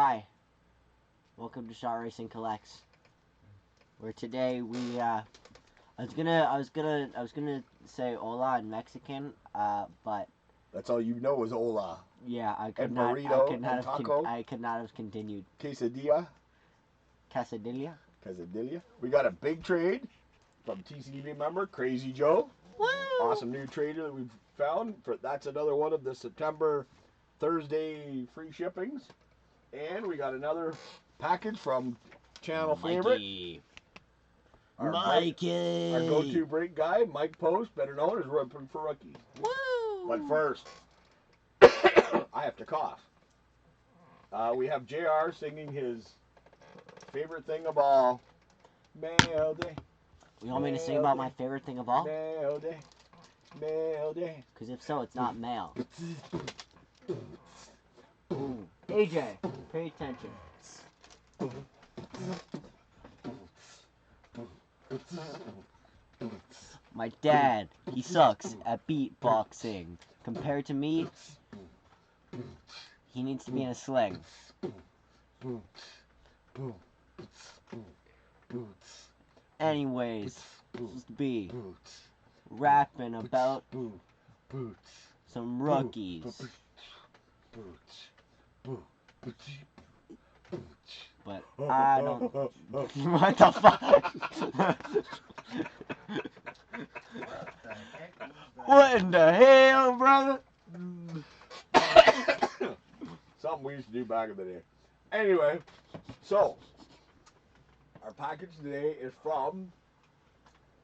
Hi, welcome to Shot Racing Collects. Where today we I was gonna say hola in Mexican, but that's all you know is hola. Yeah, I could and not. burrito I could not and have. taco. I could not have continued. Quesadilla. Quesadilla. We got a big trade from TCDB member Crazy Joe. Woo! Awesome new trader that we've found. That's another one of the September Thursday free shippings. And we got another package from channel favorite. Mikey. Our go-to break guy, Mike Post, better known as Rippin For Rookies. Woo! But first, I have to cough. We have JR singing his favorite thing of all, Mail Day. You want me to sing about my favorite thing of all? Mail Day. Mail Day. Because if so, it's not mail. Ooh. AJ, pay attention. My dad, he sucks at beatboxing. Compared to me, he needs to be in a sling. Anyways, supposed to be rapping about some rookies. But I don't. What the fuck? What in the hell, brother? Something we used to do back in the day. Anyway, so our package today is from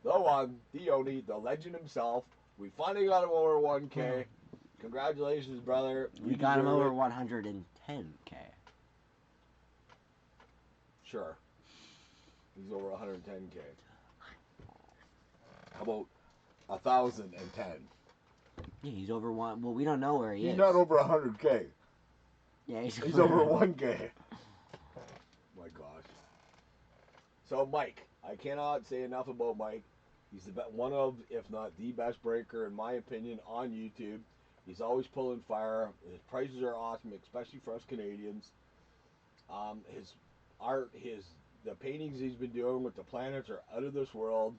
the one, the only, the legend himself. We finally got him over 1K. Congratulations, brother. We got him over 110K. Sure. He's over 110K. How about 1,010? Yeah, he's over one. Well, we don't know where he is. He's not over 100K. Yeah, he's over 1K. My gosh. So Mike, I cannot say enough about Mike. He's one of, if not the best breaker in my opinion on YouTube. He's always pulling fire. His prices are awesome, especially for us Canadians. His art, the paintings he's been doing with the planets are out of this world.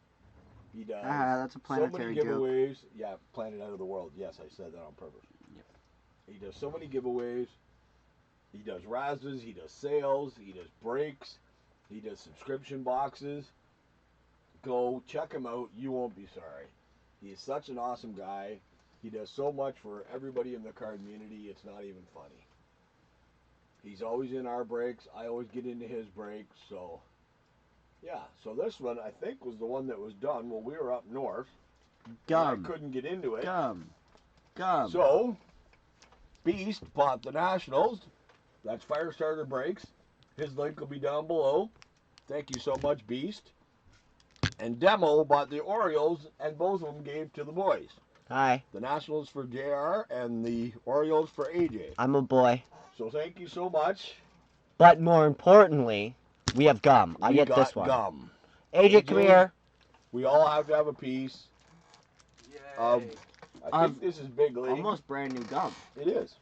He does that's a planetary so many giveaways. Joke. Yeah, planet out of the world. Yes, I said that on purpose. Yep. He does so many giveaways. He does Razzas, he does sales, he does breaks, he does subscription boxes. Go check him out. You won't be sorry. He is such an awesome guy. He does so much for everybody in the card community. It's not even funny. He's always in our breaks. I always get into his breaks. So, yeah. So this one, I think, was the one that was done when we were up north. Gum. I couldn't get into it. Gum. So, Beast bought the Nationals. That's Firestarter Breaks. His link will be down below. Thank you so much, Beast. And Demo bought the Orioles, and both of them gave to the boys. Hi. The Nationals for JR and the Orioles for AJ. I'm a boy. So thank you so much. But more importantly, we have gum. I get this one. Gum. AJ, come here. We all have to have a piece. Yay. I think this is big league. Almost brand new gum. It is.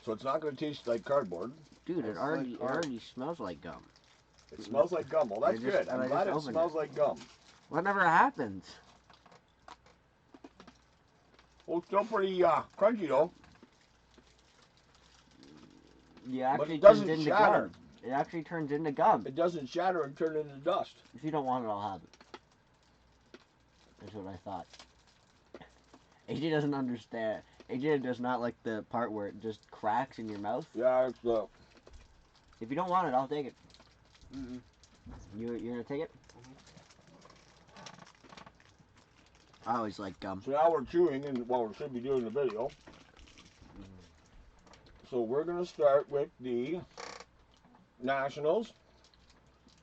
So it's not going to taste like cardboard. Dude, it already smells like gum. It smells like gum. Well, that's good. I'm glad it smells like gum. Whatever happens. Well, it's still pretty crunchy, though. Yeah, but it doesn't shatter. Gum. It actually turns into gum. It doesn't shatter and turn into dust. If you don't want it, I'll have it. That's what I thought. AJ doesn't understand. AJ does not like the part where it just cracks in your mouth. Yeah, it's If you don't want it, I'll take it. You're gonna take it? I always like gum. So now we're chewing, and well, we should be doing the video. So we're gonna start with the Nationals.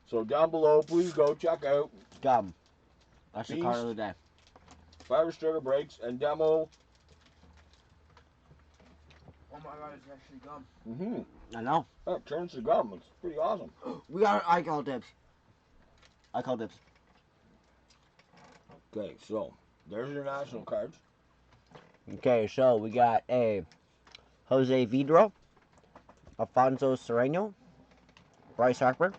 So down below, please go check out gum. That's the card of the day. Firestarter Breaks and Demo. Oh my god, it's actually gum. Mm-hmm. I know. That turns to gum. It's pretty awesome. We got. I call dibs. I call dibs. Okay, so there's your national cards. Okay, so we got a Jose Vidro, Alfonso Serrano, Bryce Harper,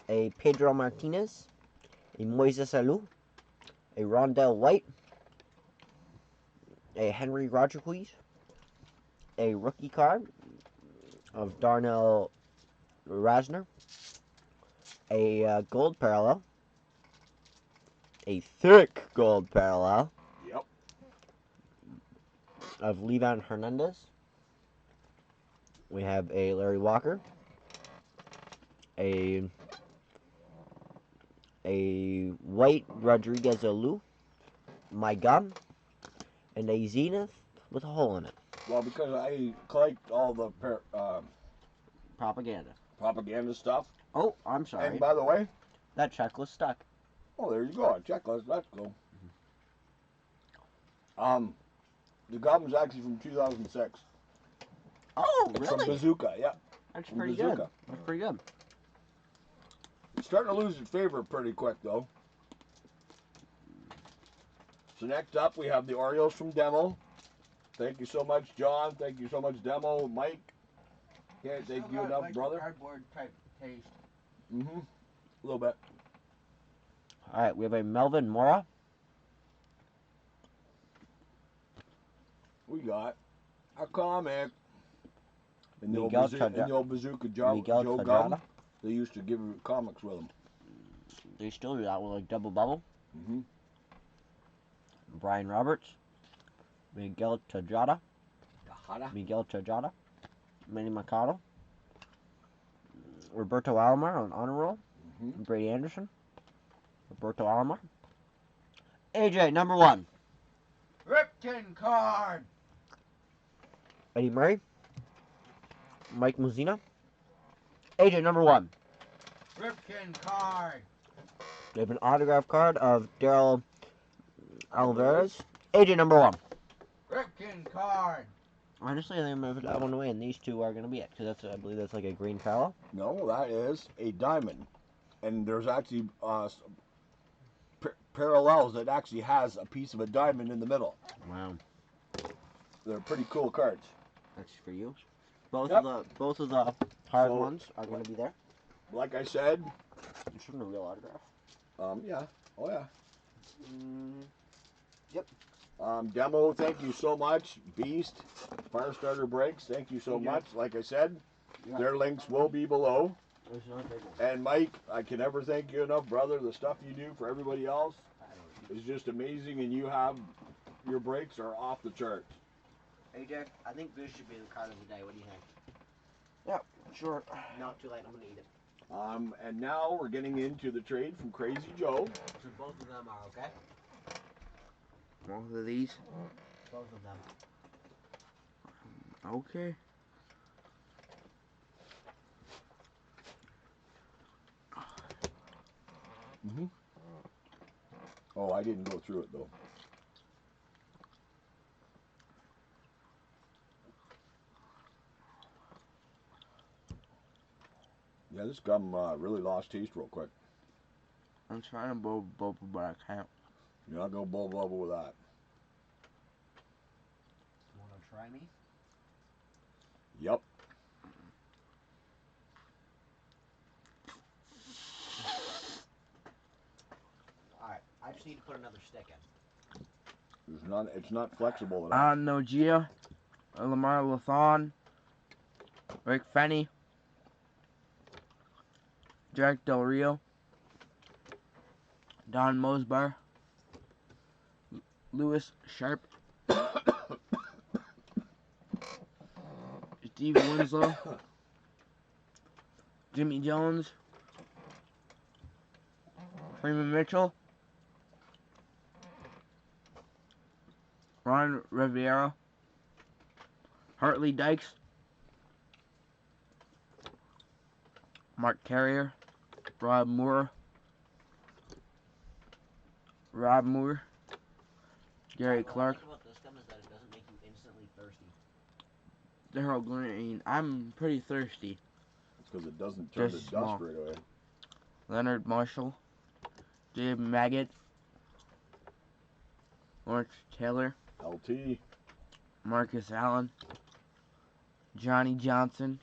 a Pedro Martinez, a Moises Alou, a Rondell White, a Henry Rodriguez, a rookie card of Darnell Rasner, a gold parallel, a thick gold parallel Yep. of Levan Hernandez. We have a Larry Walker, a white Rodriguez Alou, my gum, and a Zenith with a hole in it. Well, because I collect all the Propaganda. propaganda stuff. Oh, I'm sorry. And by the way, That check was stuck. oh, there you go. A checklist. Let's go. The gum's actually from 2006. Oh, It's from really? Bazooka. Yeah. That's from pretty Bazooka. good. That's pretty good. It's starting to lose its favor pretty quick, though. So next up, we have the Orioles from Demo. Thank you so much, John. Thank you so much, Demo. Mike. Can't thank you enough, like brother. Cardboard type taste. Mm-hmm. A little bit. All right, we have a Melvin Mora. We got a comic. In the, Miguel old Bazooka Joe Miguel Gum, Tejada. they used to give comics with them. They still do that with like double bubble. Mm-hmm. Brian Roberts. Miguel Tejada. Tejada. Miguel Tejada. Manny Machado. Roberto Alomar on honor roll. Mm-hmm. Brady Anderson. Roberto Alomar. AJ, number 1. Ripken card. Eddie Murray. Mike Mussina. AJ, number 1. Ripken card. We have an autograph card of Daryl Alvarez. AJ, number 1. Ripken card. Honestly, I think I'm going to put that one away, and these two are going to be it. Because I believe that's like a green parallel. No, that is a diamond. And there's actually parallels that actually has a piece of a diamond in the middle. Wow. They're pretty cool cards. That's for you. Both Yep. of the hard So, ones are going to be there. Like I said, It's from the real autograph. yeah. Oh, yeah. Yep. Demo, thank you so much. Beast, Firestarter Breaks, thank you so Thank you. much. Like I said, Yeah. their links will be below. There's no big one. And Mike, I can never thank you enough, brother. The stuff you do for everybody else is just amazing, and your breaks are off the charts. AJ, I think this should be the card of the day. What do you think? Yep, sure. Not too late. I'm going to eat it. And now we're getting into the trade from Crazy Joe. So both of them are okay? Both of these. Both of them. Okay. Mm-hmm. Oh, I didn't go through it though. Yeah, this gum really lost taste real quick. I'm trying to bubble, but I can't. You're not gonna bubble with that. You want to try me? Yep. Alright, I just need to put another stick in. It's not flexible enough. Nogia, Lamar Lathon, Rick Fenny, Jack Del Rio, Don Mosbar, Lewis Sharp, Steve Winslow, Jimmy Jones, Freeman Mitchell, Ron Riviera, Hartley Dykes, Mark Carrier, Rob Moore, Gary Clark, What I like about this gum is that it doesn't make you instantly thirsty. Daryl Green. I'm pretty thirsty. It's because it doesn't turn Just to small. dust right away. Leonard Marshall, Dave Maggot, Lawrence Taylor, LT. Marcus Allen, Johnny Johnson,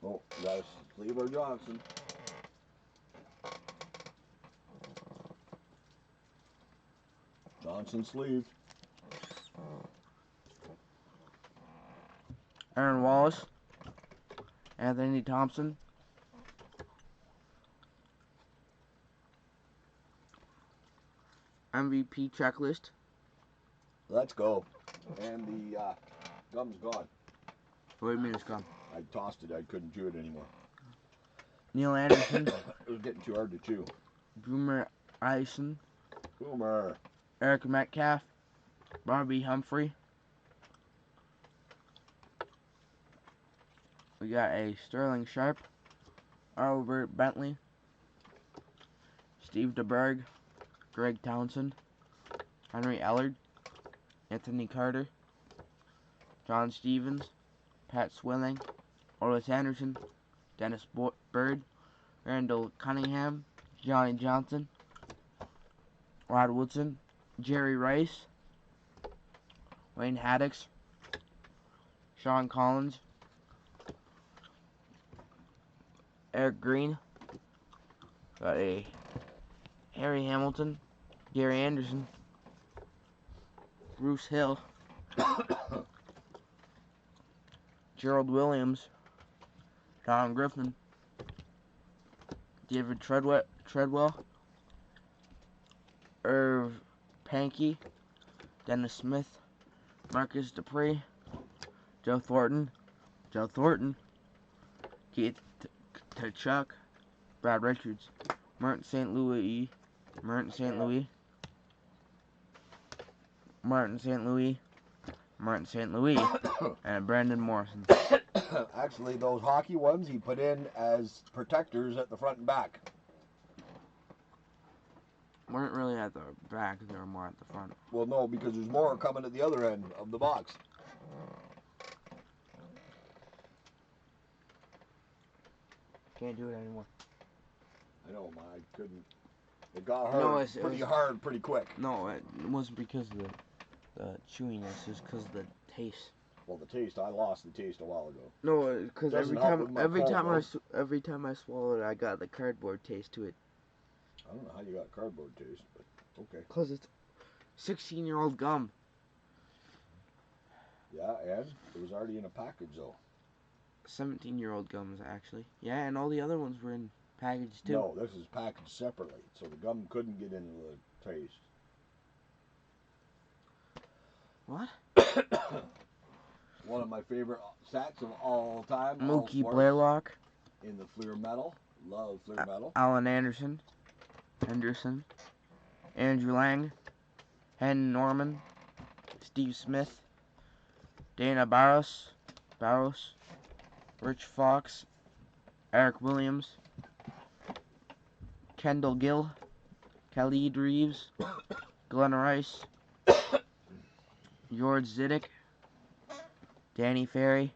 Oh, that's Cleaver Johnson. Johnson sleeved. Aaron Wallace, Anthony Thompson, MVP checklist, Let's go. And the gum's gone. what do you mean it's gone? I tossed it. I couldn't chew it anymore. Neil Anderson, It was getting too hard to chew. Boomer Eisen, Boomer. Eric Metcalf, Barbie Humphrey. We got a Sterling Sharp, Albert Bentley, Steve DeBerg, Greg Townsend, Henry Ellard, Anthony Carter, John Stevens, Pat Swilling, Otis Anderson, Dennis Bird, Randall Cunningham, Johnny Johnson, Rod Woodson, Jerry Rice, Wayne Haddix, Sean Collins, Eric Green, got a Harry Hamilton, Gary Anderson, Bruce Hill, Gerald Williams, Tom Griffin, David Treadwell, Irv Pankey, Dennis Smith, Marcus Dupree, Joe Thornton, Keith Tkachuk, Brad Richards, Martin St. Louis, and Brandon Morrison. Actually, those hockey ones he put in as protectors at the front and back. Weren't really at the back, they were more at the front. Well, no, because there's more coming at the other end of the box. Can't do it anymore. I know, I couldn't. It got hard, hard pretty quick. No, it wasn't because of the chewiness, it's because of the taste. Well, the taste, I lost the taste a while ago. No, because every time I swallowed it, I got the cardboard taste to it. I don't know how you got cardboard taste, but okay. Because it's 16-year-old gum. Yeah, and it was already in a package, though. 17-year-old gums, actually. Yeah, and all the other ones were in package, too. No, this is packaged separately, so the gum couldn't get into the taste. What? One of my favorite stats of all time. Mookie Blaylock. In the Fleer Metal. Love Fleer Metal. Alan Henderson. Andrew Lang. Hen Norman. Steve Smith. Dana Barros. Rich Fox. Eric Williams. Kendall Gill. Khalid Reeves. Glenn Rice. George Zidek. Danny Ferry,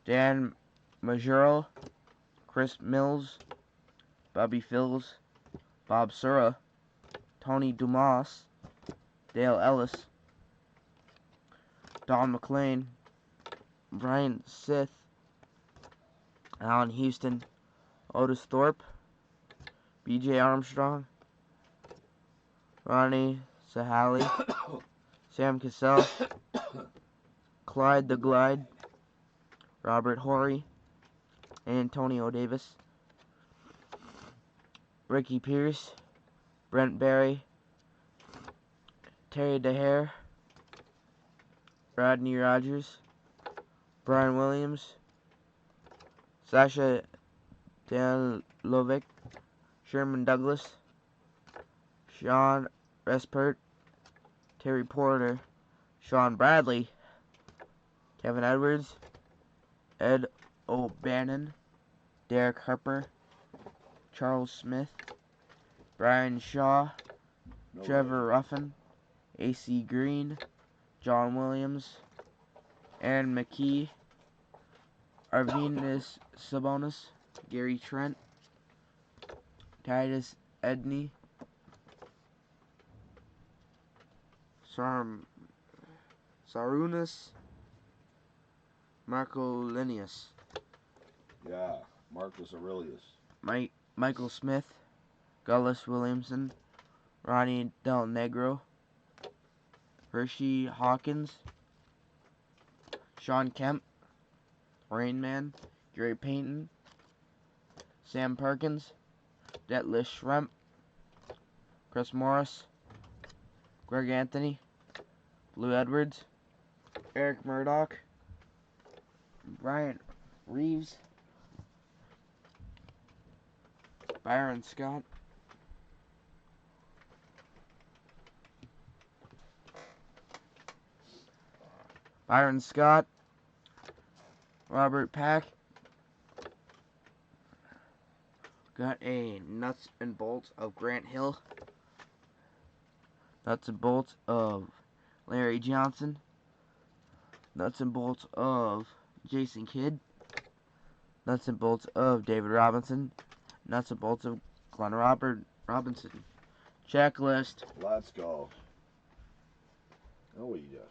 Dan Majuro, Chris Mills, Bobby Phils, Bob Sura, Tony Dumas, Dale Ellis, Don McLean, Brian Sith, Alan Houston, Otis Thorpe, BJ Armstrong, Ronnie Sahali, Sam Cassell, Clyde the Glide, Robert Horry, Antonio Davis, Ricky Pierce, Brent Barry, Terry DeHare, Rodney Rogers, Brian Williams, Sasha Danlovic, Sherman Douglas, Sean Respert, Terry Porter, Sean Bradley, Kevin Edwards, Ed O'Bannon, Derek Harper, Charles Smith, Brian Shaw, Trevor Ruffin, AC Green, John Williams, Aaron McKee, Arvinas Sabonis, Gary Trent, Titus Edney, Sarunas Marcolinius. Yeah, Marcus Aurelius. Michael Smith, Gullis Williamson, Ronnie Del Negro, Hershey Hawkins, Sean Kemp, Rain Man, Gary Payton, Sam Perkins, Detlef Schrempf, Chris Morris, Greg Anthony, Blue Edwards, Eric Murdoch, Brian Reeves, Byron Scott, Robert Pack. Got a nuts and bolts of Grant Hill. Nuts and bolts of Larry Johnson. Nuts and bolts of Jason Kidd. Nuts and bolts of David Robinson. Nuts and bolts of Glenn Robinson. Checklist. Let's go. Oh, what are you doing?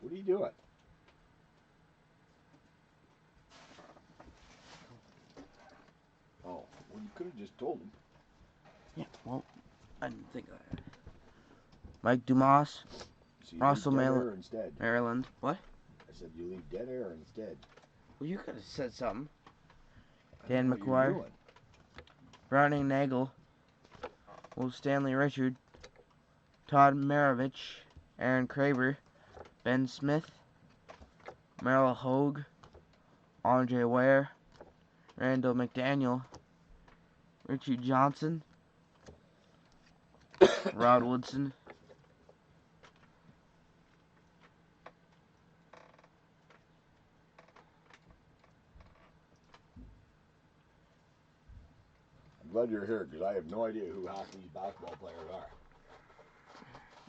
What are you doing? Oh, well, you could have just told him. Yeah, well, I didn't think of that. Mike Dumas, So you Russell leave dead air instead. Maryland. What? I said you leave dead air instead. Well, you could have said something. I Dan don't know what you're McGuire, doing. Browning Nagel, Will Stanley Richard, Todd Maravich, Aaron Kraber, Ben Smith, Merrill Hogue, Andre Ware, Randall McDaniel, Richie Johnson, Rod Woodson, I'm glad you're here because I have no idea who half these basketball players are.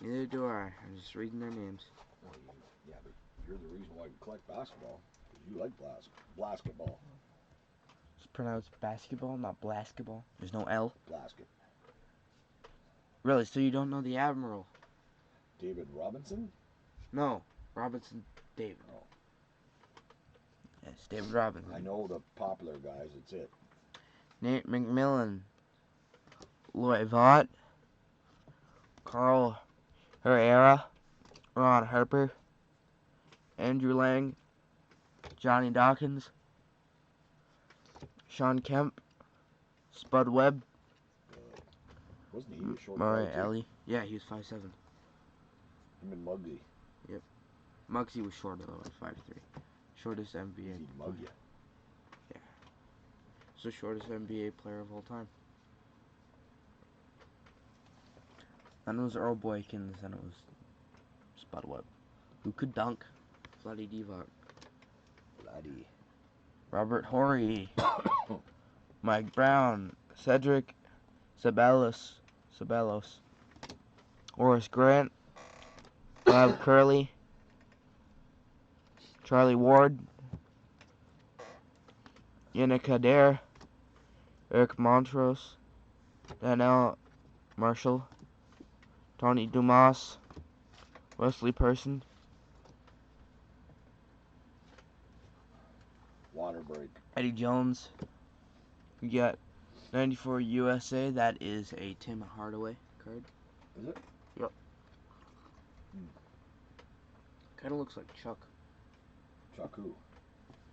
neither do I. I'm just reading their names. Well, yeah, but you're the reason why you collect basketball. Because you like basketball. It's pronounced basketball, not blasketball. There's no L. Basket. Really? So you don't know the Admiral? David Robinson? No. Robinson David. Oh. Yes, David Robinson. I know the popular guys, that's it. Nate McMillan, Lloyd Vaught, Carl Herrera, Ron Harper, Andrew Lang, Johnny Dawkins, Sean Kemp, Spud Webb, Wasn't he a short Murray guy, too? Ellie. Yeah, he was 5'7". Him and Muggsy. Yep. Muggsy was shorter though, like 5'3". Shortest NBA. He'd mug you. Yeah. So shortest NBA player of all time. Then it was Earl Boykins, and it was Spud Webb, who could dunk. Bloody Divock. Bloody. Robert Horry, Mike Brown, Cedric Ceballos, Horace Grant, Bob Curley, Charlie Ward, Yannick Adair, Eric Montrose, Danielle Marshall, Tony Dumas, Wesley Person, Water break. Eddie Jones. We got 94 USA. That is a Tim Hardaway card. Is it? Yep. Kind of looks like Chuck. Chuck who?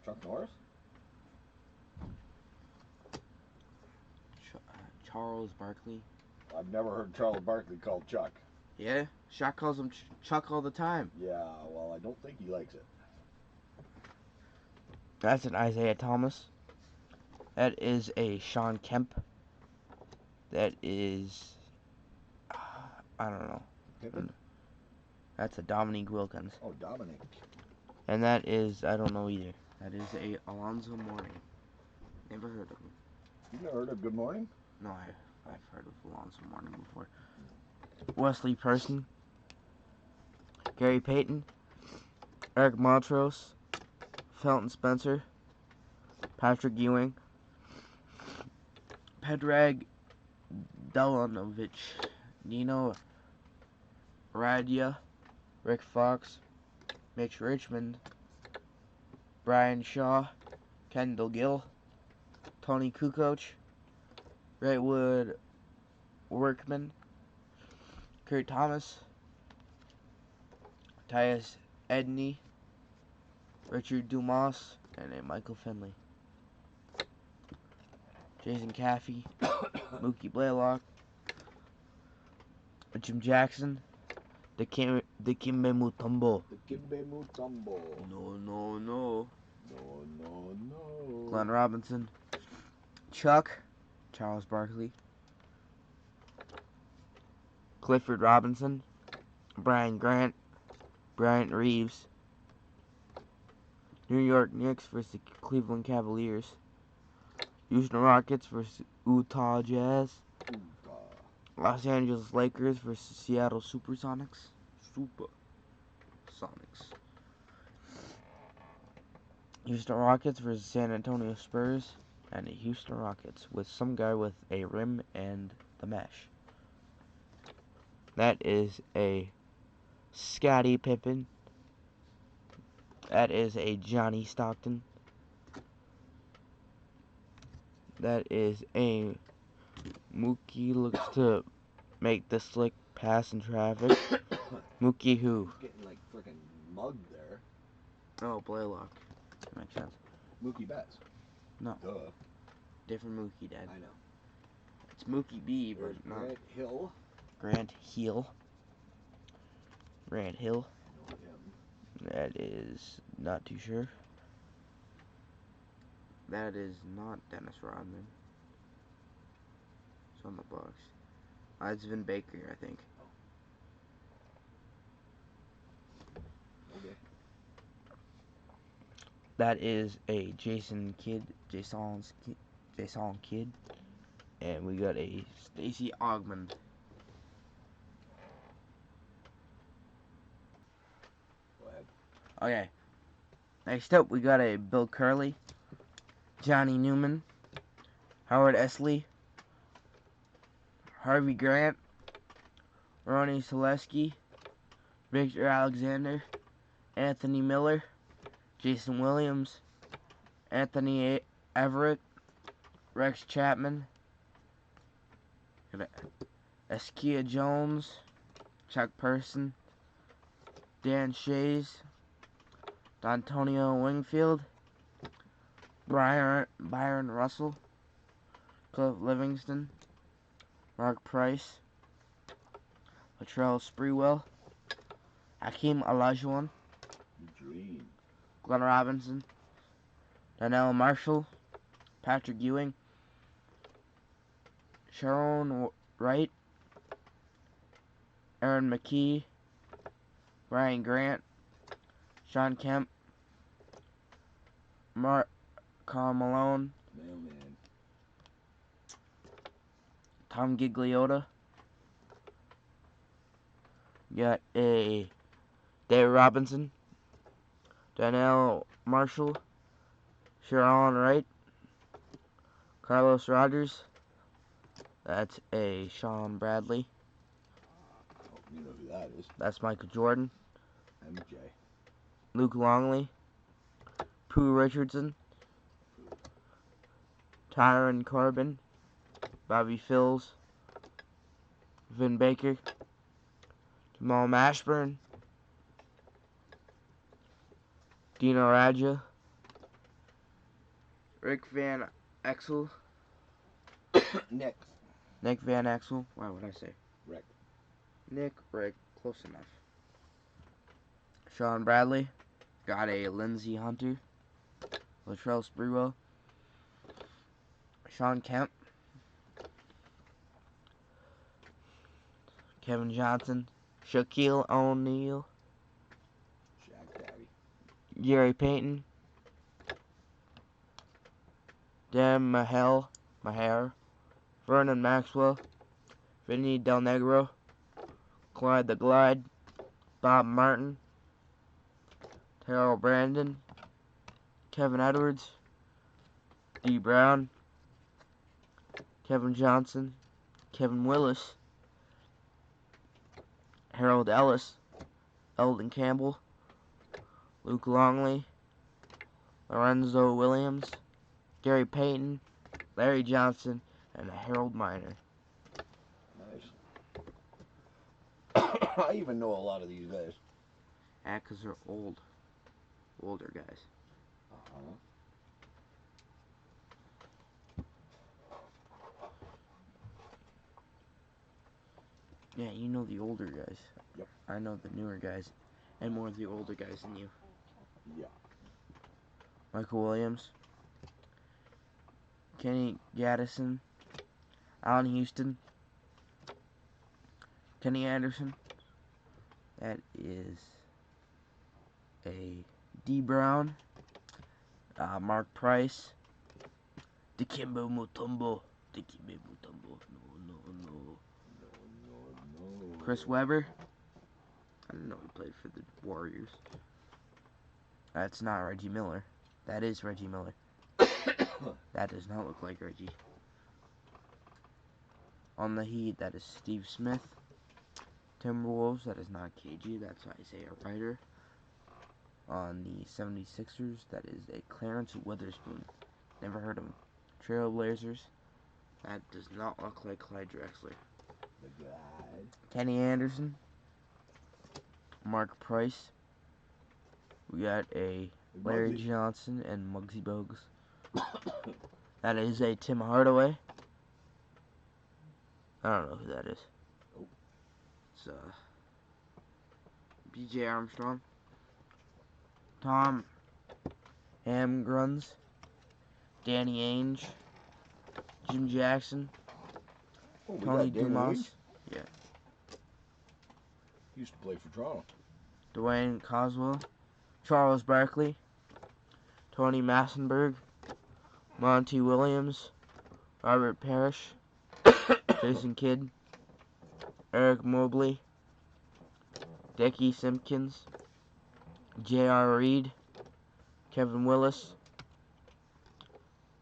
Chuck Norris? Charles Barkley. I've never heard Charles Barkley called Chuck. Yeah, Shaq calls him Chuck all the time. Yeah, well, I don't think he likes it. That's an Isaiah Thomas. That is a Sean Kemp. That is, I don't know. Pippen? That's a Dominique Wilkins. Oh, Dominic. And that is, I don't know either. That is a Alonzo Mourning. Never heard of him. You've never heard of Good Morning? No, I've heard of Alonzo Mourning before. Wesley Person, Gary Payton, Eric Montrose, Felton Spencer, Patrick Ewing, Predrag Delanovic, Nino Radia, Rick Fox, Mitch Richmond, Brian Shaw, Kendall Gill, Tony Kukoc, Redwood Workman, Kurt Thomas, Tyus Edney, Richard Dumas, and a Michael Finley. Jason Caffey, Mookie Blaylock, Jim Jackson, Dikembe Mutombo. Dikembe Mutombo. No. No. Glenn Robinson, Chuck, Charles Barkley, Clifford Robinson, Brian Grant, Bryant Reeves, New York Knicks versus Cleveland Cavaliers, Houston Rockets versus Utah Jazz, Los Angeles Lakers versus Seattle Supersonics. Houston Rockets versus San Antonio Spurs, and the Houston Rockets with some guy with a rim and the mesh. That is a Scottie Pippen. That is a Johnny Stockton. That is a Mookie looks to make the slick pass in traffic. Mookie who? He's getting like freaking mugged there. Oh, Blaylock. That makes sense. Mookie Betts. No. Duh. Different Mookie, Dad. I know. It's Mookie B, but There's not Grant Hill. Grant Hill. Grant Hill. Know him. That is not too sure. That is not Dennis Rodman. It's on the box. It's Vin Baker, I think. Okay. That is a Jason Kidd. And we got a Stacey Augmon. Go ahead. Okay. Next up, we got a Bill Curley, Johnny Newman, Howard Esley, Harvey Grant, Ronnie Selesky, Victor Alexander, Anthony Miller, Jason Williams, Anthony Everett, Rex Chapman, Eskia Jones, Chuck Person, Dan Shays, D'Antonio Wingfield, Byron Russell, Cliff Livingston, Mark Price, Latrell Sprewell, Hakeem Olajuwon, Dream. Glenn Robinson, Donnell Marshall, Patrick Ewing, Sharon Wright, Aaron McKee, Brian Grant, Sean Kemp, Karl Malone, Mailman. Tom Gigliotta. Got a David Robinson, Donnell Marshall, Sharon Wright, Carlos Rogers. That's a Sean Bradley. Oh, you know who that is. That's Michael Jordan. MJ. Luke Longley, Pooh Richardson, Tyron Corbin, Bobby Phills, Vin Baker, Jamal Mashburn, Dino Radja, Rick Van Exel, Nick. Nick Van Exel. Why would I say? Rick. Rick, close enough. Sean Bradley, got a Lindsey Hunter, Latrell Sprewell, Sean Kemp, Kevin Johnson, Shaquille O'Neal, Shaq Daddy. Gary Payton, Dan Maher, Vernon Maxwell, Vinny Del Negro, Clyde the Glide, Bob Martin, Terrell Brandon, Kevin Edwards, D. Brown, Kevin Johnson, Kevin Willis, Harold Ellis, Eldon Campbell, Luke Longley, Lorenzo Williams, Gary Payton, Larry Johnson, and Harold Miner. Nice. I even know a lot of these guys. Yeah, because they're older guys. Yeah, you know the older guys. Yep. I know the newer guys, and more of the older guys than you. Yeah. Michael Williams, Kenny Gaddison, Allen Houston, Kenny Anderson. That is a D. Brown, Mark Price, Dikembe Mutombo. No. Chris Webber. I didn't know he played for the Warriors. That's not Reggie Miller. That is Reggie Miller. That does not look like Reggie. On the Heat, that is Steve Smith. Timberwolves, that is not KG. That's Isaiah Ryder. On the 76ers, that is a Clarence Witherspoon. Never heard of him. Trailblazers, that does not look like Clyde Drexler. The guy. Kenny Anderson. Mark Price. We got a Larry Johnson and Muggsy Bogues. That is a Tim Hardaway. I don't know who that is. Nope. It's B.J. Armstrong. Tom Hamgruns. Danny Ainge. Jim Jackson. Oh, Tony Dumas. Yeah. He used to play for Toronto. Dwayne Coswell. Charles Barkley. Tony Massenberg. Monty Williams. Robert Parrish. Jason Kidd. Eric Mobley. Dickie Simpkins. J.R. Reed. Kevin Willis.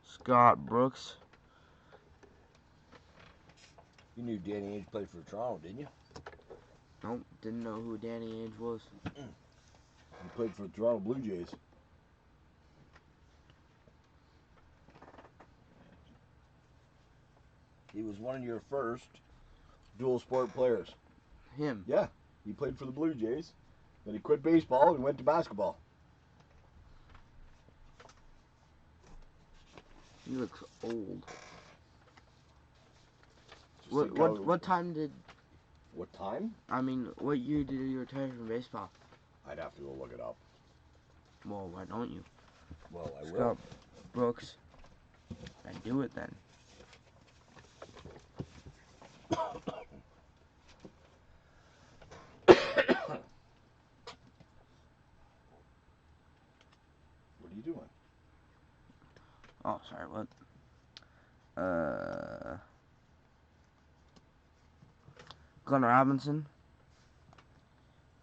Scott Brooks. You knew Danny Ainge played for Toronto, didn't you? Nope, didn't know who Danny Ainge was. He played for the Toronto Blue Jays. He was one of your first dual sport players. Him? Yeah, he played for the Blue Jays. Then he quit baseball and went to basketball. He looks old. Just think What time did... What time? I mean, what year did you retire from baseball? I'd have to go look it up. Well, why don't you? Well, I will. Scott Brooks. And do it then. What are you doing? Oh, sorry, what? Glenn Robinson.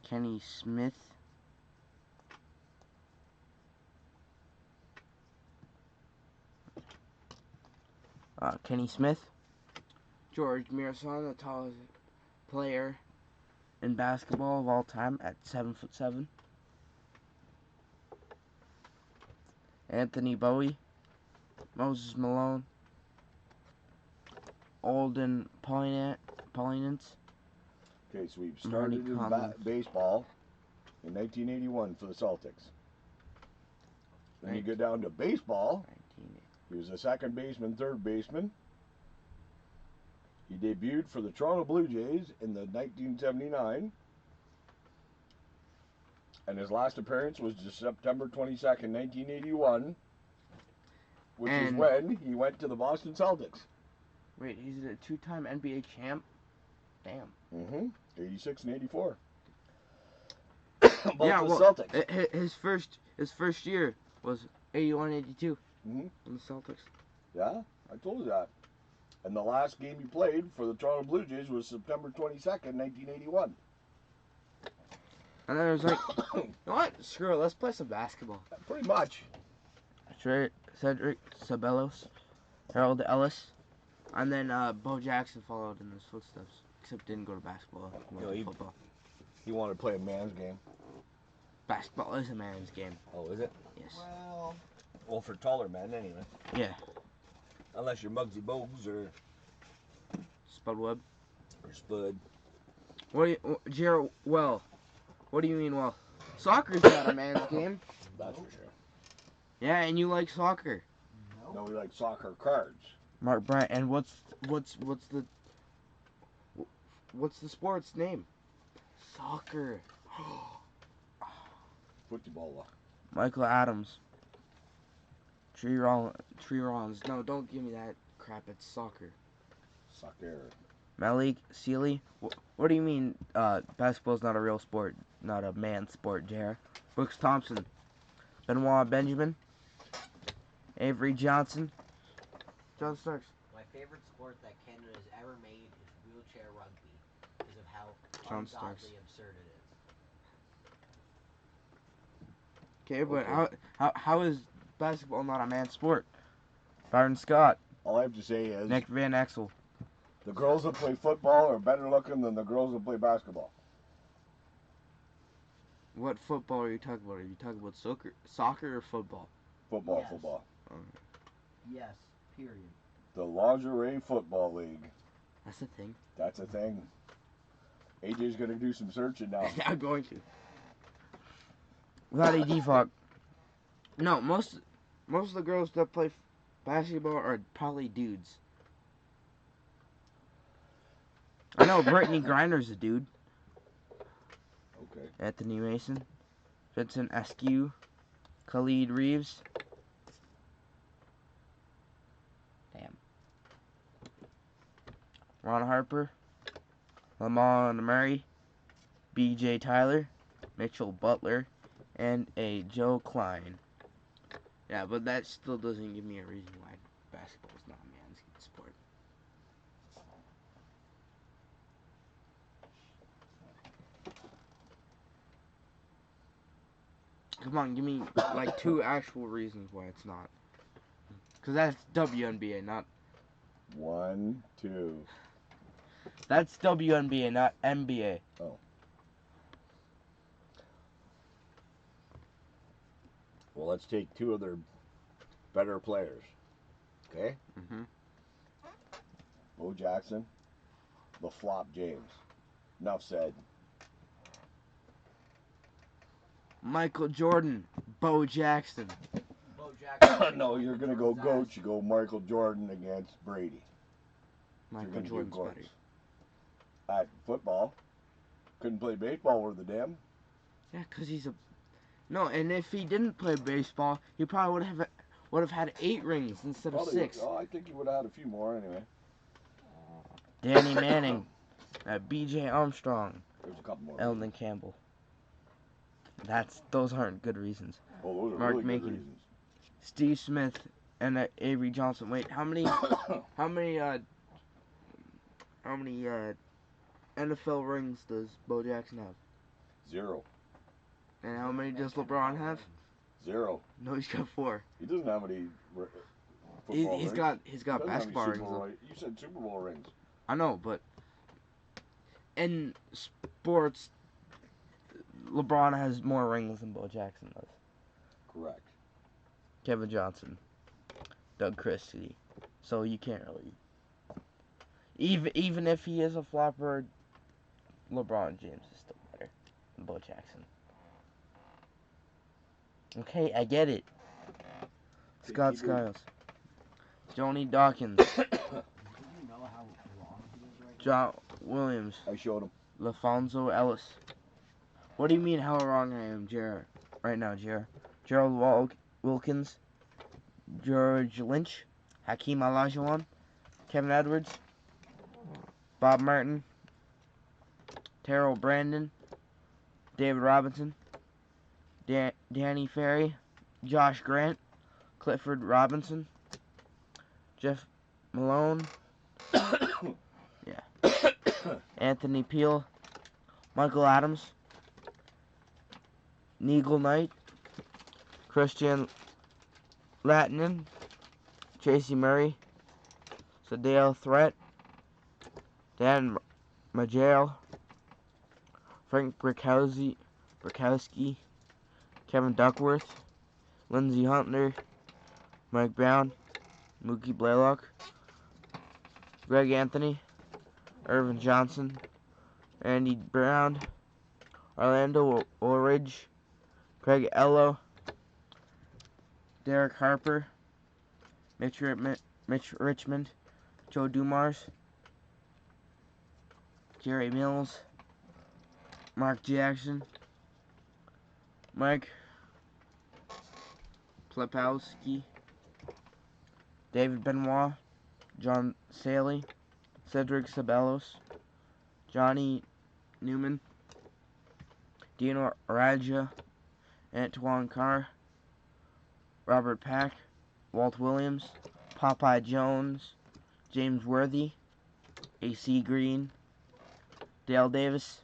Kenny Smith. Kenny Smith. George Mirasan, the tallest player in basketball of all time at 7'7". Anthony Bowie. Moses Malone. Alden Pollinant. Okay, so we started in baseball in 1981 for the Celtics. Then you get down to baseball. He was a second baseman, third baseman. He debuted for the Toronto Blue Jays in the 1979. And his last appearance was just September 22nd, 1981. Which is when he went to the Boston Celtics. Wait, he's a two-time NBA champ? Damn. 86 and 84. Yeah, well, Celtics. His first year was 81-82 in the Celtics. Yeah, I told you that. And the last game he played for the Toronto Blue Jays was September 22nd, 1981. And then it was like, you know what? Screw it, let's play some basketball. Pretty much. Cedric Sabelos, Harold Ellis, and then Bo Jackson followed in his footsteps. except didn't go to basketball. He went No, to football. He wanted to play a man's game. Basketball is a man's game. Oh, is it? Yes. Well, for taller men, anyway. Yeah. Unless you're Muggsy Bogues or Spudweb. Spud. What do you, Jared? Well, what do you mean? Well, soccer's not a man's game. That's for sure. Yeah, and you like soccer. No, we like soccer cards. Mark Bryant. And what's the sport's name? Soccer. Football. Michael Adams. Tree Rollins. No, don't give me that crap. It's soccer. Soccer. Malik Sealy. What do you mean? Basketball's not a real sport, not a man sport, J.R. Brooks Thompson. Benoit Benjamin. Avery Johnson. John Starks. My favorite sport that Canada has ever made is wheelchair rugby because of how John Starks. ungodly absurd it is. Okay, but Okay. how is basketball not a man sport? Byron Scott. All I have to say is Nick Van Exel. the girls that play football are better looking than the girls that play basketball. What football are you talking about? Are you talking about soccer or football? Football, Yes. football. Yes, period. The Lingerie Football League. That's the thing. That's a thing. AJ's going to do some searching now. I'm going to. Without a default. No, most of the girls that play basketball are probably dudes. I know Brittany Griner's a dude. Okay. Anthony Mason, Vincent Askew, Khalid Reeves. Damn. Ron Harper, Lamont Murray, B.J. Tyler, Mitchell Butler, and a Joe Klein. Yeah, but that still doesn't give me a reason why basketball is not a man's sport. Come on, give me like 2 actual reasons why it's not. Because that's WNBA, not... 1, 2. That's WNBA, not NBA. Oh. Well, let's take 2 of their better players. Okay? Mm-hmm. Bo Jackson, the flop James. Enough said. Michael Jordan, Bo Jackson. Bo Jackson. No, you're going to go GOAT. You go Michael Jordan against Brady. Michael gonna do Jordan's goats. better. At football. Couldn't play baseball worth a damn. Yeah, because he's a... No, and if he didn't play baseball, he probably would have had 8 rings instead of 6. Oh, I think he would have had a few more anyway. Danny Manning, B.J. Armstrong, There's a couple more. Eldon Campbell. Those aren't good reasons. Oh, those are Mark really Macon. good reasons. Steve Smith and Avery Johnson. Wait, how many NFL rings does Bo Jackson have? 0. And how many does LeBron have? 0. No, he's got 4. He doesn't have any football He's rings. got He doesn't have any basketball Super rings. Bowl though. You said Super Bowl rings. I know, but in sports, LeBron has more rings than Bo Jackson does. Correct. Kevin Johnson, Doug Christie. So you can't really. Even if he is a flopper, LeBron James is still better than Bo Jackson. Okay, I get it. Scott Skiles, Joni Dawkins, Do you know how wrong he is right John Williams, I showed him. LaFonso Ellis. What do you mean how wrong I am, Jared? Right now, Jared. Gerald Wilkins, George Lynch, Hakeem Olajuwon, Kevin Edwards, Bob Martin, Terrell Brandon, David Robinson, Danny Ferry, Josh Grant, Clifford Robinson, Jeff Malone, Anthony Peel, Michael Adams, Neagle Knight, Christian Latinen, Tracy Murray, Sadale Threat, Dan Majel, Frank Brickowski, Kevin Duckworth, Lindsey Hunter, Mike Brown, Mookie Blaylock, Greg Anthony, Irvin Johnson, Randy Brown, Orlando Ulrich, Craig Ello, Derek Harper, Mitch Richmond, Joe Dumars, Jerry Mills, Mark Jackson, Mike Plepowski, David Benoit, John Saley, Cedric Sabelos, Johnny Newman, Dino Araja, Antoine Carr, Robert Pack, Walt Williams, Popeye Jones, James Worthy, A.C. Green, Dale Davis,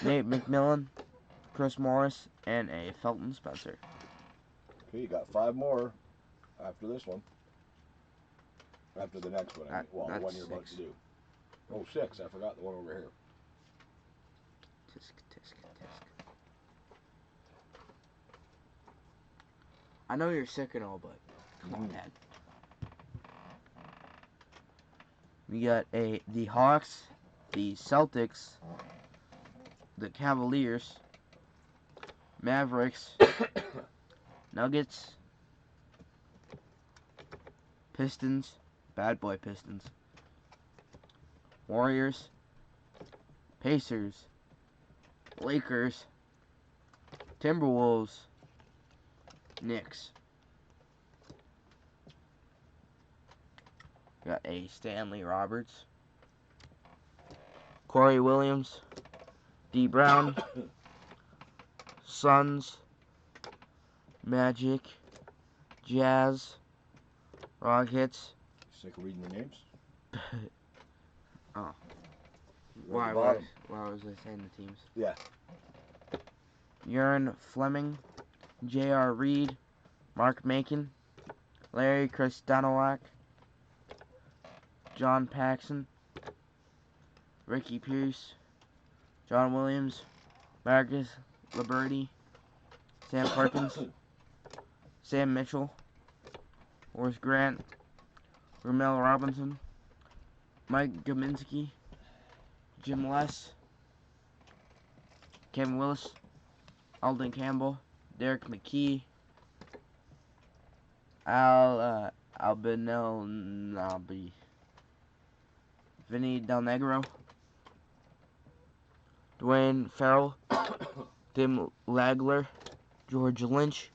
Nate McMillan, Chris Morris, and a Felton Spencer. Okay, you got 5 more after this one. After the next one, well, the one you're about to do. Oh, 6. I forgot the one over here. Tisk, tisk, tisk. I know you're sick and all, but come on, Dad. We got the Hawks, the Celtics, the Cavaliers, Mavericks, Nuggets, Pistons, bad boy Pistons, Warriors, Pacers, Lakers, Timberwolves, Knicks. Got a Stanley Roberts, Corey Williams, D. Brown, Suns, Magic, Jazz, Rockets. Sick of reading the names? Oh. Right Why was I saying the teams? Yeah. Urine Fleming, J.R. Reed, Mark Macon, Larry Kristanoak, John Paxson, Ricky Pierce, John Williams, Marcus Liberty, Sam Perkins, Sam Mitchell, Horace Grant, Ramel Robinson, Mike Gaminsky, Jim Les, Kevin Willis, Alden Campbell, Derek McKee, Albinel Nabi, Vinny Del Negro, Dwayne Farrell, Tim Lagler, George Lynch,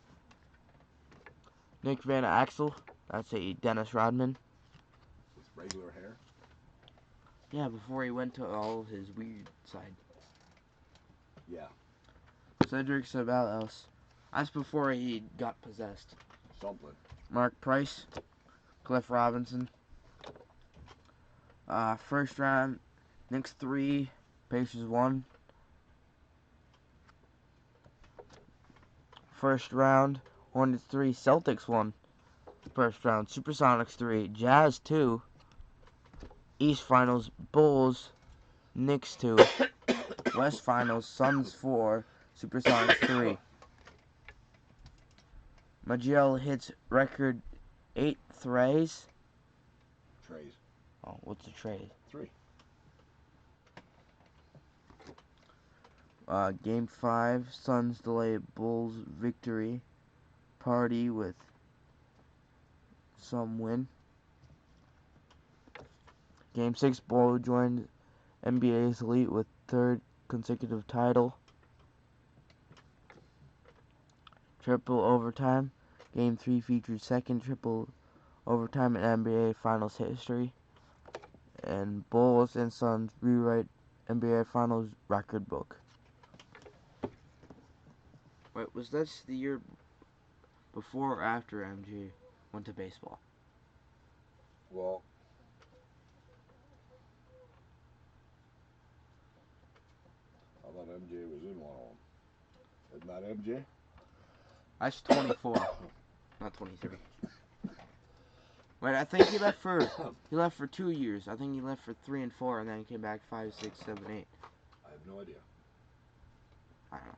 Nick Van Axel, that's a Dennis Rodman. With regular hair? Yeah, before he went to all his weird side. Yeah. Cedric Sabelos. That's before he got possessed. Something. Mark Price, Cliff Robinson. First round, Knicks 3, Pacers 1. First round, Hornets 3, Celtics 1. First round, Supersonics 3, Jazz 2. East Finals, Bulls, Knicks 2. West Finals, Suns 4, Supersonics 3. Magiel hits record 8 threes. Trays. Oh, what's a trade? 3. Game 5, Suns delay Bulls victory. Party with some win. Game 6, Bull joined NBA's elite with 3rd consecutive title. Triple overtime. Game 3 featured 2nd triple overtime in NBA Finals history. And Bulls and Suns rewrite NBA Finals record book. Wait, was this the year before or after MJ went to baseball? Well, I thought MJ was in one of them. Isn't that MJ? That's 24, not 23. Wait, I think he left for 2 years. I think he left for 3 and 4, and then he came back 5, 6, 7, 8. I have no idea. I don't know.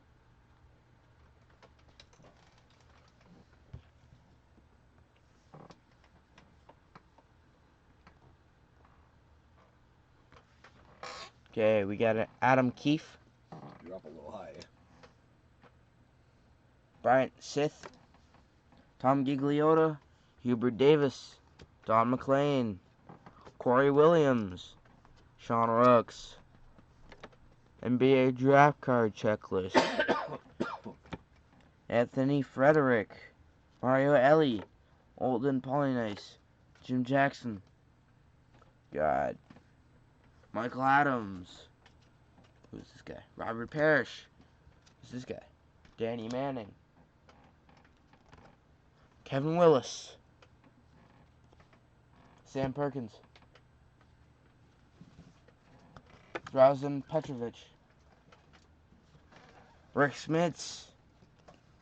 Okay, we got Adam Keefe, You're up a little high. Bryant Sith, Tom Gigliotta, Hubert Davis, Don McLean, Corey Williams, Sean Rooks, NBA draft card checklist, Anthony Frederick, Mario Ellie, Olden Polynice, Jim Jackson, God, Michael Adams, who's this guy? Robert Parrish, who's this guy? Danny Manning, Kevin Willis, Sam Perkins, Drazen Petrovic, Rick Smits,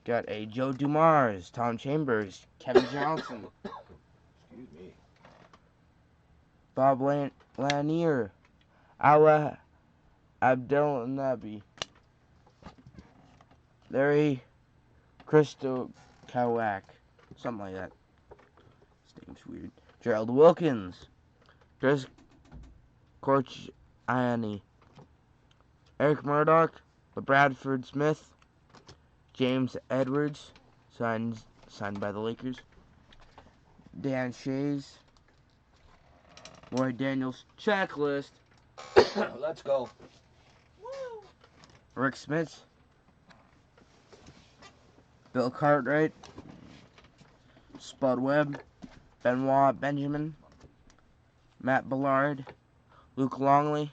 got a Joe Dumars, Tom Chambers, Kevin Johnson, Excuse me. Bob Lanier, Ala Abdel Nabi, Larry Christokowak, something like that. His name's weird. Gerald Wilkins, Chris Korchiani, Eric Murdoch, LeBradford Smith, James Edwards, signed by the Lakers, Dan Shays, Roy Daniels checklist, Let's go. Rick Smits, Bill Cartwright, Spud Webb, Benoit Benjamin, Matt Ballard, Luke Longley,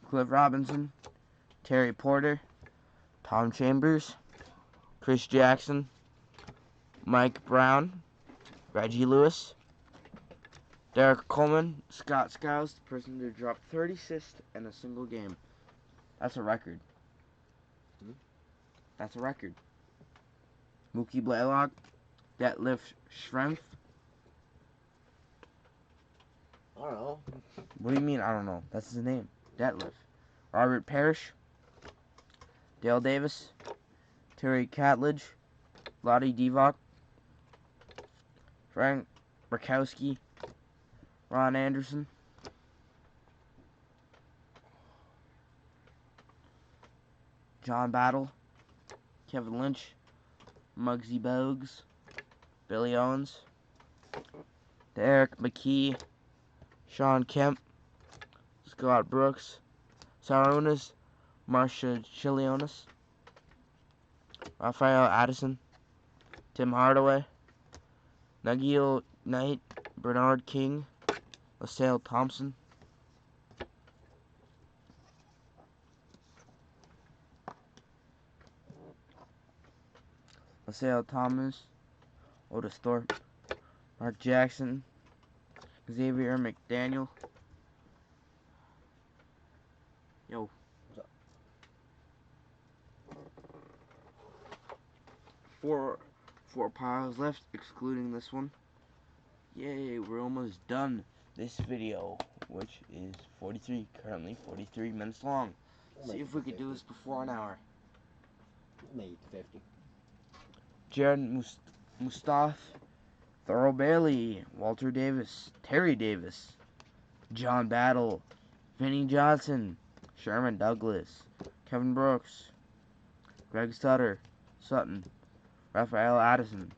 Cliff Robinson, Terry Porter, Tom Chambers, Chris Jackson, Mike Brown, Reggie Lewis, Derek Coleman, Scott Skiles, the person to drop 30 assists in a single game. That's a record. That's a record. Mookie Blaylock, Detlef Schrempf. I don't know. What do you mean, I don't know? That's his name. Detlef. Robert Parrish, Dale Davis, Terry Catledge, Lottie Divock, Frank Rakowski, Ron Anderson, John Battle, Kevin Lynch, Muggsy Bogues, Billy Owens, Derek McKee, Sean Kemp, Scott Brooks, Sarunas, Marcia Chilionis, Raphael Addison, Tim Hardaway, Nagil Knight, Bernard King, LaSalle Thompson, LaSalle Thomas, Otis Thorpe, Mark Jackson, Xavier McDaniel. Yo. What's up? Four piles left, excluding this one. Yay, we're almost done this video, which is currently 43 minutes long. See if we could do this before an hour. Made 50. Jared Mustaf, Thurl Bailey, Walter Davis, Terry Davis, John Battle, Vinnie Johnson, Sherman Douglas, Kevin Brooks, Greg Sutton, Raphael Addison,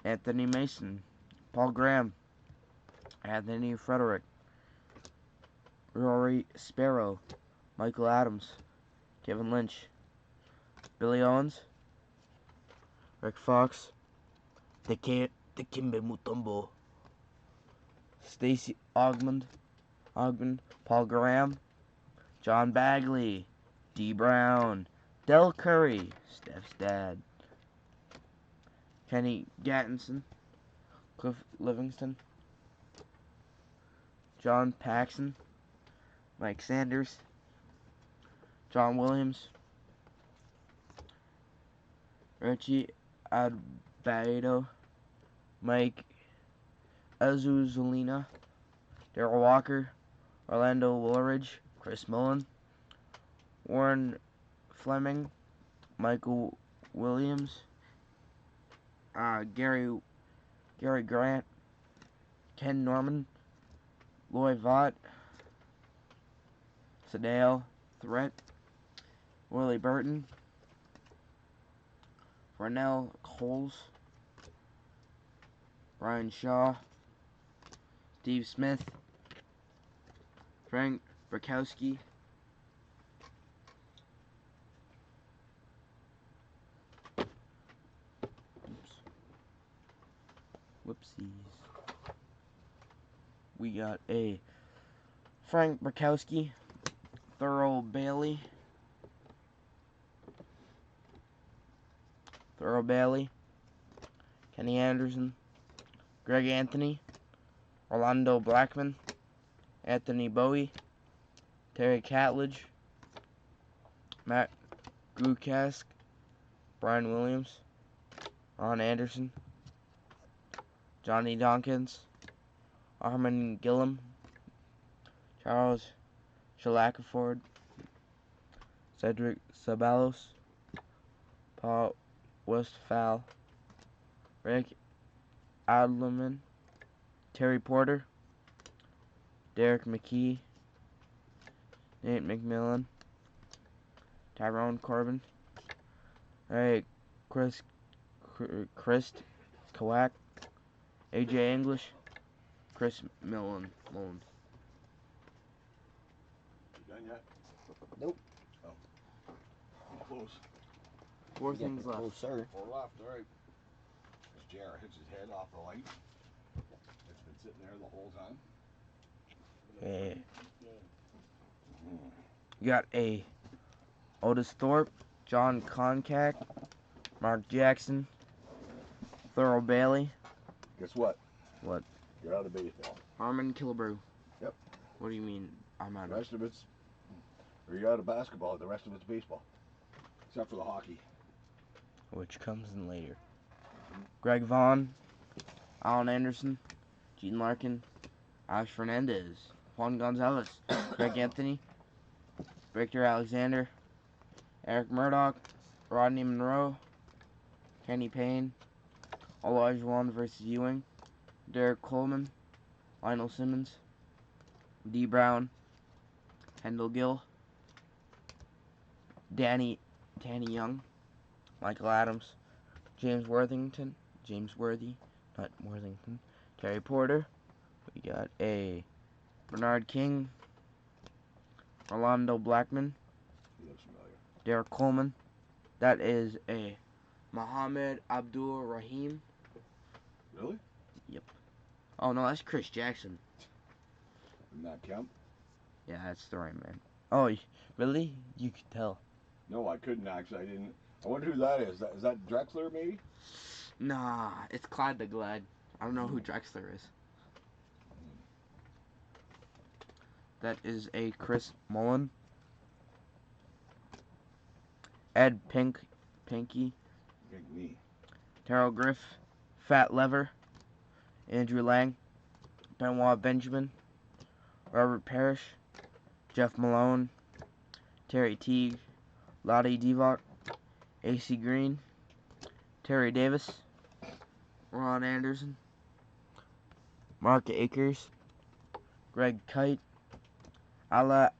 Anthony Mason, Paul Graham, Anthony Frederick, Rory Sparrow, Michael Adams, Kevin Lynch, Billy Owens, Rick Fox, Dikembe Mutombo, Stacey Ogmund, Paul Graham, John Bagley, D. Brown, Del Curry, Steph's dad, Kenny Gattinson, Cliff Livingston, John Paxson, Mike Sanders, John Williams, Richie Adbaito, Mike Azuzulina, Darrell Walker, Orlando Woolridge, Chris Mullen, Warren Fleming, Michael Williams, Gary Grant, Ken Norman, Lloyd Vaught, Sadale Threat, Willie Burton, Ronell Coles, Brian Shaw, Steve Smith, Frank Burkowski, whoopsies. We got a Frank Burkowski, Thurl Bailey, Kenny Anderson, Greg Anthony, Orlando Blackman, Anthony Bowie, Terry Catledge, Matt Grukask, Brian Williams, Ron Anderson, Johnny Donkins, Armin Gillum, Charles Shalakaford, Cedric Sabalos, Paul Westphal, Rick Adleman, Terry Porter, Derek McKee, Nate McMillan, Tyrone Corbin, Chris Kawak, AJ English, Chris Mullins. You done yet? Nope. Oh. Close. Four Get things left. closer. 4 left, alright. This JR hits his head off the light. It's been sitting there the whole time. Yeah. You got a Otis Thorpe, John Concack, Mark Jackson, Thurl Bailey. Guess what? What? You're out of baseball. Harmon Killebrew. Yep. What do you mean I'm out The of? rest of it's, or you're out of basketball. The rest of it's baseball, except for the hockey. Which comes in later. Greg Vaughn, Alan Anderson, Gene Larkin, Alex Fernandez, Juan Gonzalez, Greg Anthony, Victor Alexander, Eric Murdoch, Rodney Monroe, Kenny Payne, Olajuwon versus Ewing, Derek Coleman, Lionel Simmons, D. Brown, Kendall Gill, Danny Young, Michael Adams, James Worthington, Terry Porter. We got a Bernard King, Orlando Blackman, He looks familiar. Derek Coleman. That is a Muhammad Abdul Rahim. Really? Oh no, that's Chris Jackson. Didn't that count? Yeah, that's the right man. Oh, really? You could tell. No, I couldn't actually. I didn't. I wonder who that is. Is that Drexler maybe? Nah, it's Clyde the Glad. I don't know who Drexler is. That is a Chris Mullen. Ed Pinky, Pink me. Terrell Griff, Fat Lever, Andrew Lang, Benoit Benjamin, Robert Parrish, Jeff Malone, Terry Teague, Lottie Divock, AC Green, Terry Davis, Ron Anderson, Mark Akers, Greg Kite, Ala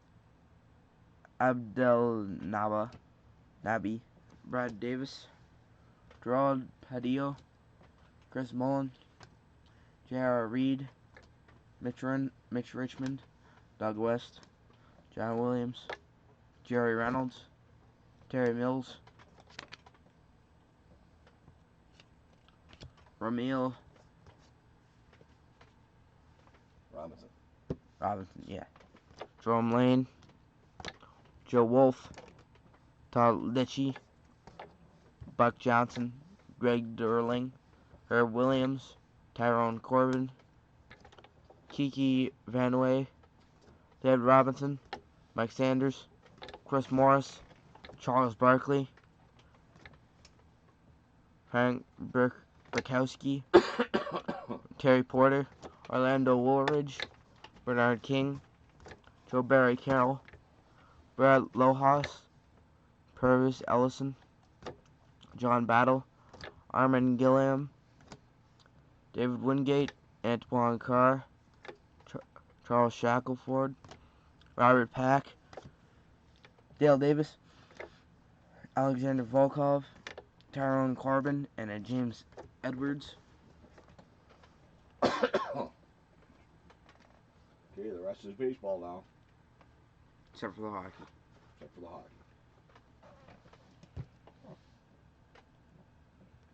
Abdel Nabi, Brad Davis, Gerald Padillo, Chris Mullen, J.R. Reed, Mitch Richmond, Doug West, John Williams, Jerry Reynolds, Terry Mills, Ramil Robinson, yeah. Jerome Lane, Joe Wolf, Todd Litchie, Buck Johnson, Greg Durling, Herb Williams, Tyrone Corbin, Kiki Vanway, Ted Robinson, Mike Sanders, Chris Morris, Charles Barkley, Frank Burkowski, Terry Porter, Orlando Woolridge, Bernard King, Joe Barry Carroll, Brad Lohaus, Purvis Ellison, John Battle, Armin Gilliam, David Wingate, Antoine Carr, Charles Shackelford, Robert Pack, Dale Davis, Alexander Volkov, Tyrone Corbin, and a James Edwards. Okay, the rest is baseball now, Except for the hockey. except for the hockey.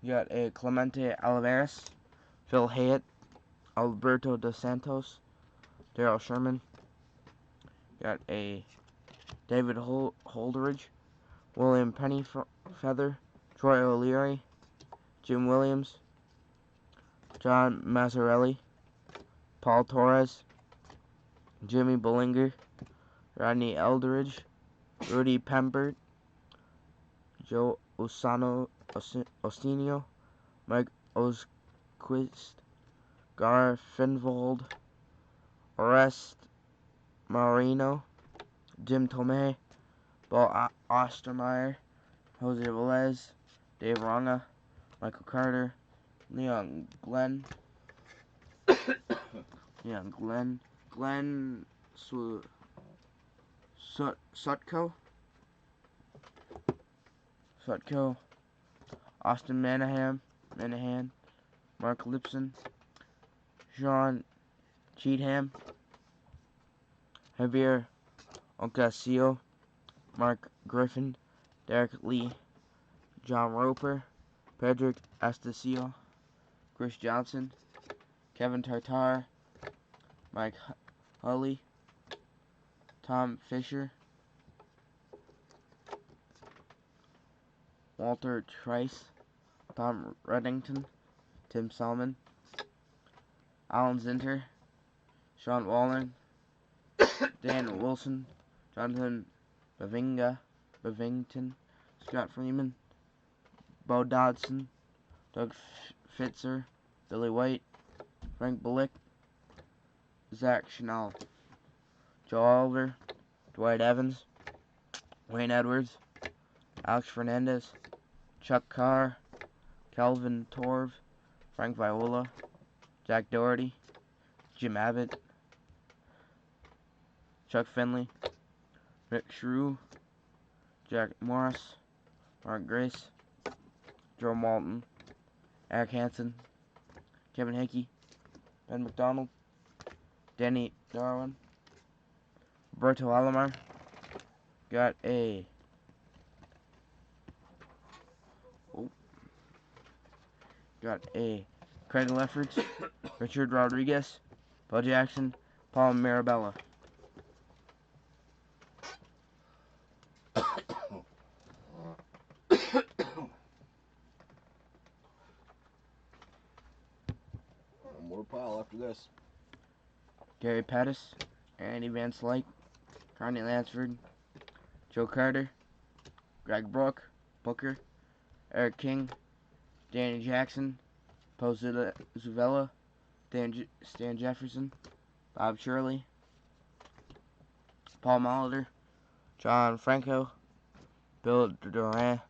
You got a Clemente Olivares, Phil Hayett, Alberto Dos Santos, Daryl Sherman. You got a David Holderidge, William Pennyfeather, Troy O'Leary, Jim Williams, John Mazzarelli, Paul Torres, Jimmy Bollinger, Rodney Eldridge, Rudy Pembert, Joe Ostinio, Mike Osquist, Gar Finvold, Orest Marino, Jim Tomei, Paul Ostermeyer, Jose Velez, Dave Ronga, Michael Carter, Leon Glenn, Glenn Sutko, Austin Manahan, Mark Lipson, Sean Cheatham, Javier Ocasio, Mark Griffin, Derek Lee, John Roper, Pedrick Estacio, Chris Johnson, Kevin Tartar, Mike Hulley, Tom Fisher, Walter Trice, Tom Reddington, Tim Solomon, Alan Zinter, Sean Wallen, Dan Wilson, Jonathan Bevington, Scott Freeman, Bo Dodson, Doug Fitzer, Billy White, Frank Bullock, Zach Chanel, Joe Oliver, Dwight Evans, Wayne Edwards, Alex Fernandez, Chuck Carr, Calvin Torv, Frank Viola, Jack Doherty, Jim Abbott, Chuck Finley, Rick Shrew, Jack Morris, Mark Grace, Joe Malton, Eric Hansen, Kevin Hickey, Ben McDonald, Danny Darwin, Roberto Alomar. Got a Craig Lefferts, Richard Rodriguez, Bo Jackson, Paul Marabella. One more pile after this. Gary Pettis, Andy Van Slyke, Carney Lansford, Joe Carter, Greg Booker, Eric King, Danny Jackson, Poe Zuvella, Stan Jefferson, Bob Shirley, Paul Molitor, John Franco, Bill Durant,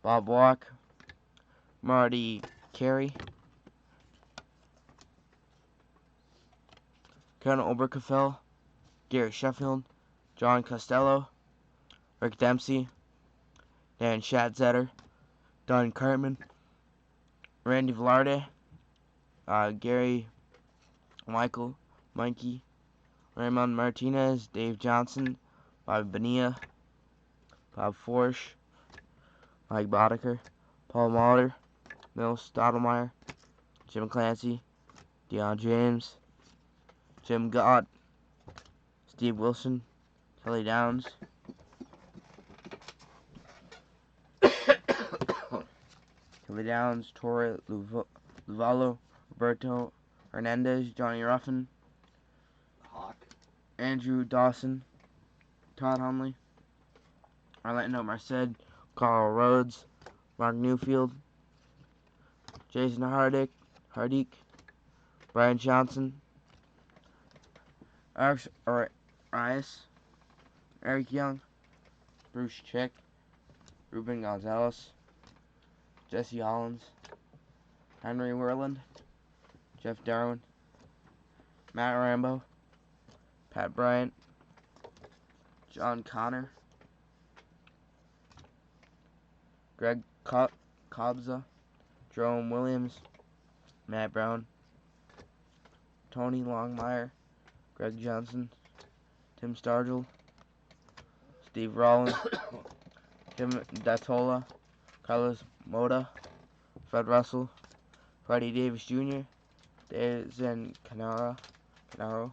Bob Walk, Marty Carey, Colonel Oberkefell, Gary Sheffield, John Costello, Rick Dempsey, Dan Schatzeder, Don Cartman, Randy Velarde, Gary Michael, Mikey, Raymond Martinez, Dave Johnson, Bob Bonilla, Bob Forsch, Mike Boddicker, Paul Molitor, Mil Stottlemyre, Jim Clancy, Deion James, Jim Gott, Steve Wilson, Kelly Downs, Torre Luvalo, Roberto Hernandez, Johnny Ruffin, Hawk, Andrew Dawson, Todd Hundley, Orlando Marced, Carl Rhodes, Mark Newfield, Jason Hardick, Brian Johnson, Alex Arias, Eric Young, Bruce Chick, Ruben Gonzalez, Jesse Hollins, Henry Werland, Jeff Darwin, Matt Rambo, Pat Bryant, John Connor, Greg Cobza, Jerome Williams, Matt Brown, Tony Longmire, Greg Johnson, Tim Stargell, Steve Rollins, Tim Datola, Carlos Moda, Fred Russell, Freddie Davis Jr., Dazen Canaro,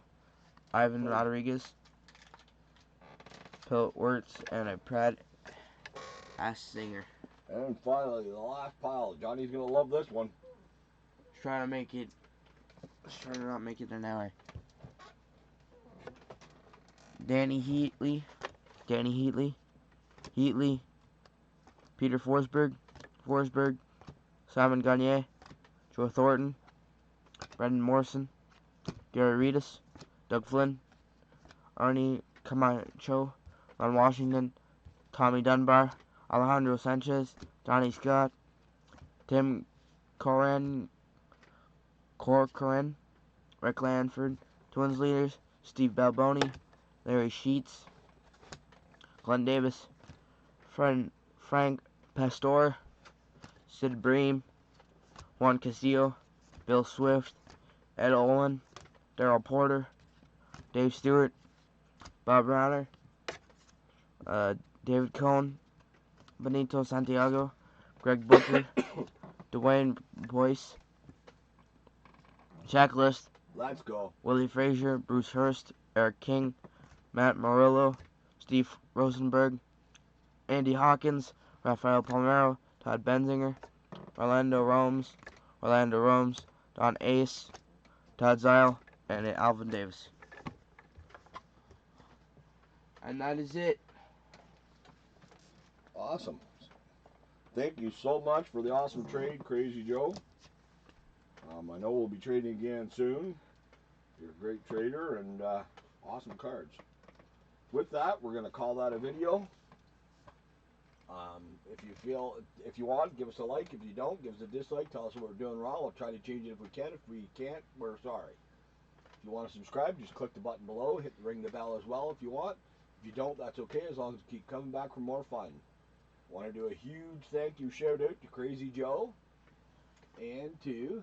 Ivan Rodriguez, Pilt Wirtz, and a Brad Singer. And finally, the last pile. Johnny's gonna love this one. Trying to make it. Trying to not make it an hour. Danny Heatley, Peter Forsberg, Simon Gagne, Joe Thornton, Brendan Morrison, Gary Reedus, Doug Flynn, Arnie Camacho, Ron Washington, Tommy Dunbar, Alejandro Sanchez, Donnie Scott, Tim Corcoran, Rick Lanford, Twins leaders, Steve Balboni, Larry Sheets, Glenn Davis, Frank Pastor, Sid Bream, Juan Castillo, Bill Swift, Ed Olin, Darrell Porter, Dave Stewart, Bob Rauner, David Cohn, Benito Santiago, Greg Booker, Dwayne Boyce, Checklist, Let's go. Willie Frazier, Bruce Hurst, Eric King, Matt Murillo, Steve Rosenberg, Andy Hawkins, Rafael Palmero, Todd Benzinger, Orlando Romes, Don Ace, Todd Zile, and Alvin Davis. And that is it. Awesome. Thank you so much for the awesome trade, Crazy Joe. I know we'll be trading again soon. You're a great trader and awesome cards. With that, we're going to call that a video. If you want, give us a like. If you don't, give us a dislike. Tell us what we're doing wrong. We'll try to change it if we can. If we can't, we're sorry. If you want to subscribe, just click the button below. Ring the bell as well if you want. If you don't, that's okay, as long as you keep coming back for more fun. Want to do a huge thank you shout out to Crazy Joe and to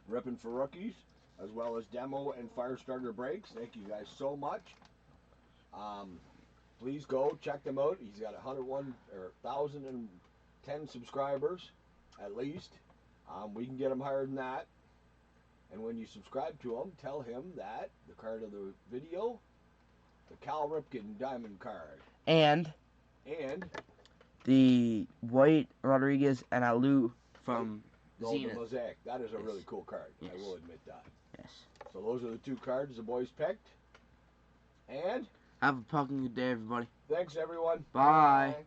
Rippin For Rookies, as well as Demo and Firestarter Breaks. Thank you guys so much. Please go check them out. He's got 1,010 subscribers at least. We can get him higher than that. And when you subscribe to him, tell him that the card of the video, the Cal Ripken Diamond card, And the White Rodriguez and Alu from Zenith. The Mosaic. That is a Yes. really cool card. Yes. I will admit that. Yes. So those are the two cards the boys picked. And Have a fucking good day, everybody. thanks, everyone. Bye.